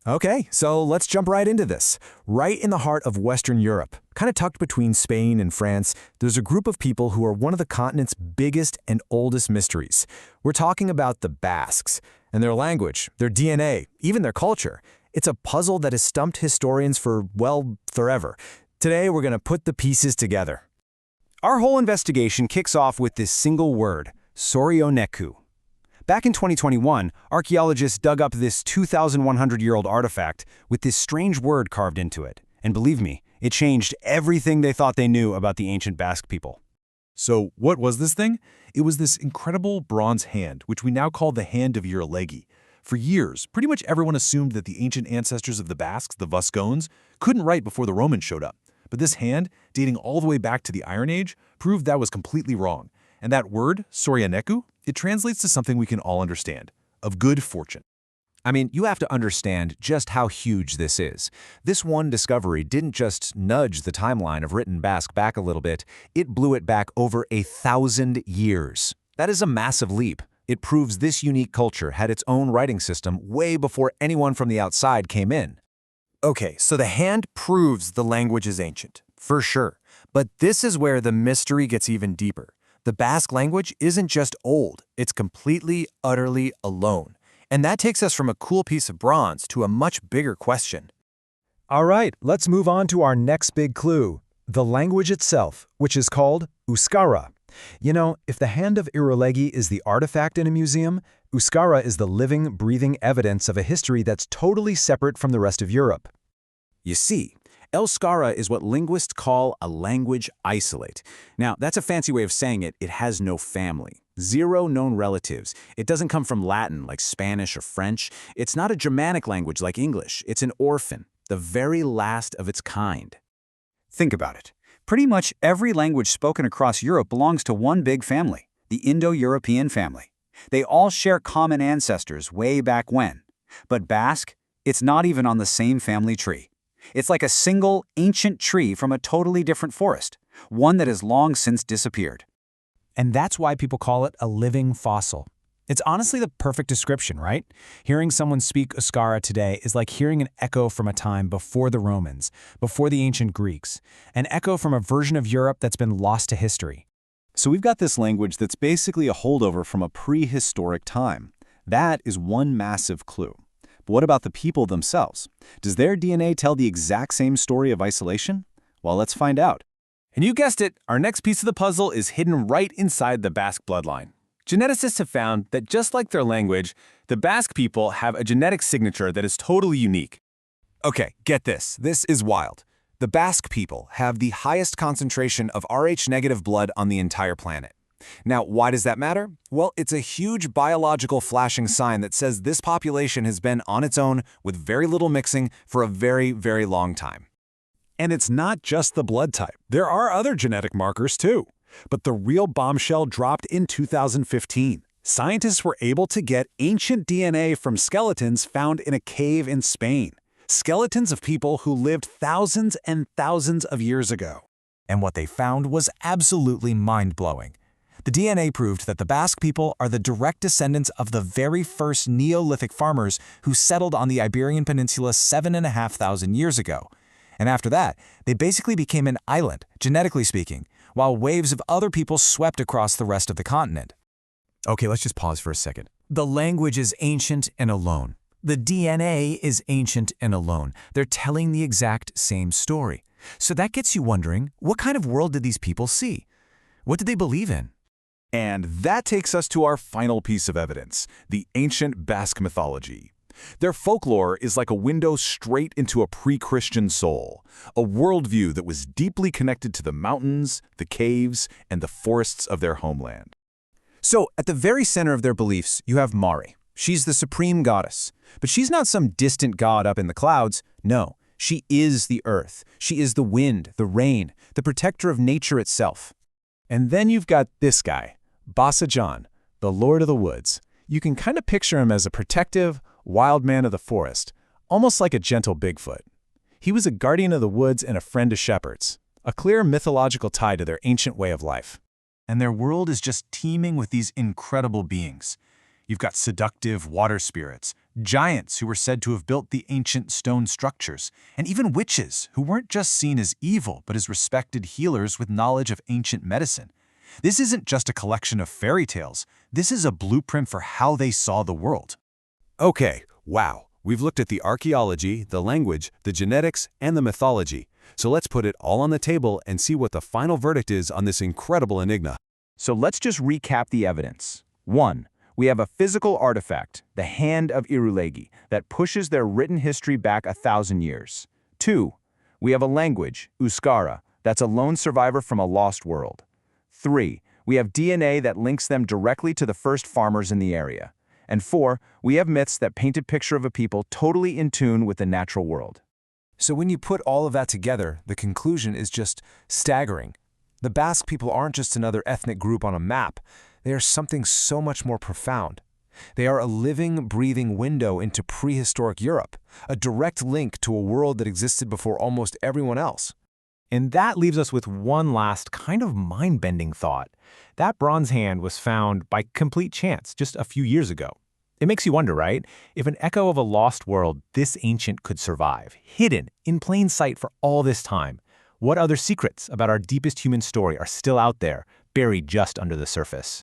Okay, so let's jump right into this. Right in the heart of Western Europe, kind of tucked between Spain and France, there's a group of people who are one of the continent's biggest and oldest mysteries. We're talking about the Basques, and their language, their DNA, even their culture. It's a puzzle that has stumped historians for, well, forever. Today, we're going to put the pieces together. Our whole investigation kicks off with this single word, sorioneku. Back in 2021, archaeologists dug up this 2,100-year-old artifact with this strange word carved into it. And believe me, it changed everything they thought they knew about the ancient Basque people. So what was this thing? It was this incredible bronze hand, which we now call the Hand of Euskara. For years, pretty much everyone assumed that the ancient ancestors of the Basques, the Vascones, couldn't write before the Romans showed up. But this hand, dating all the way back to the Iron Age, proved that was completely wrong. And that word, sorioneku, it translates to something we can all understand, of good fortune. I mean, you have to understand just how huge this is. This one discovery didn't just nudge the timeline of written Basque back a little bit, it blew it back over 1,000 years. That is a massive leap. It proves this unique culture had its own writing system way before anyone from the outside came in. Okay, so the hand proves the language is ancient, for sure. But this is where the mystery gets even deeper. The Basque language isn't just old, it's completely, utterly alone. And that takes us from a cool piece of bronze to a much bigger question. All right, let's move on to our next big clue, the language itself, which is called Euskara. You know, if the Hand of Euskara is the artifact in a museum, Euskara is the living, breathing evidence of a history that's totally separate from the rest of Europe. You see, Euskara is what linguists call a language isolate. Now, that's a fancy way of saying it has no family. 0 known relatives. It doesn't come from Latin like Spanish or French. It's not a Germanic language like English. It's an orphan, the very last of its kind. Think about it. Pretty much every language spoken across Europe belongs to one big family, the Indo-European family. They all share common ancestors way back when. But Basque, it's not even on the same family tree. It's like a single, ancient tree from a totally different forest, one that has long since disappeared. And that's why people call it a living fossil. It's honestly the perfect description, right? Hearing someone speak Euskara today is like hearing an echo from a time before the Romans, before the ancient Greeks, an echo from a version of Europe that's been lost to history. So we've got this language that's basically a holdover from a prehistoric time. That is one massive clue. But what about the people themselves? Does their DNA tell the exact same story of isolation? Well, let's find out. And you guessed it, our next piece of the puzzle is hidden right inside the Basque bloodline. Geneticists have found that just like their language, the Basque people have a genetic signature that is totally unique. Okay, get this. This is wild. The Basque people have the highest concentration of Rh-negative blood on the entire planet. Now, why does that matter? Well, it's a huge biological flashing sign that says this population has been on its own with very little mixing for a very, very long time. And it's not just the blood type. There are other genetic markers too. But the real bombshell dropped in 2015. Scientists were able to get ancient DNA from skeletons found in a cave in Spain. Skeletons of people who lived thousands and thousands of years ago. And what they found was absolutely mind-blowing. The DNA proved that the Basque people are the direct descendants of the very first Neolithic farmers who settled on the Iberian Peninsula 7,500 years ago. And after that, they basically became an island, genetically speaking, while waves of other people swept across the rest of the continent. Okay, let's just pause for a second. The language is ancient and alone. The DNA is ancient and alone. They're telling the exact same story. So that gets you wondering, what kind of world did these people see? What did they believe in? And that takes us to our final piece of evidence, the ancient Basque mythology. Their folklore is like a window straight into a pre-Christian soul, a worldview that was deeply connected to the mountains, the caves, and the forests of their homeland. So, at the very center of their beliefs, you have Mari. She's the supreme goddess. But she's not some distant god up in the clouds. No, she is the earth. She is the wind, the rain, the protector of nature itself. And then you've got this guy, Basa John, the Lord of the Woods. You can kind of picture him as a protective, wild man of the forest, almost like a gentle Bigfoot. He was a guardian of the woods and a friend to shepherds, a clear mythological tie to their ancient way of life. And their world is just teeming with these incredible beings. You've got seductive water spirits, giants who were said to have built the ancient stone structures, and even witches who weren't just seen as evil but as respected healers with knowledge of ancient medicine. This isn't just a collection of fairy tales. This is a blueprint for how they saw the world. Okay, wow. We've looked at the archaeology, the language, the genetics, and the mythology. So let's put it all on the table and see what the final verdict is on this incredible enigma. So let's just recap the evidence. 1. We have a physical artifact, the Hand of Euskara, that pushes their written history back 1,000 years. 2. We have a language, Euskara, that's a lone survivor from a lost world. 3. We have DNA that links them directly to the first farmers in the area. And 4. We have myths that paint a picture of a people totally in tune with the natural world. So when you put all of that together, the conclusion is just staggering. The Basque people aren't just another ethnic group on a map. They are something so much more profound. They are a living, breathing window into prehistoric Europe, a direct link to a world that existed before almost everyone else. And that leaves us with one last kind of mind-bending thought. That bronze hand was found by complete chance just a few years ago. It makes you wonder, right? If an echo of a lost world this ancient could survive, hidden in plain sight for all this time, what other secrets about our deepest human story are still out there, buried just under the surface?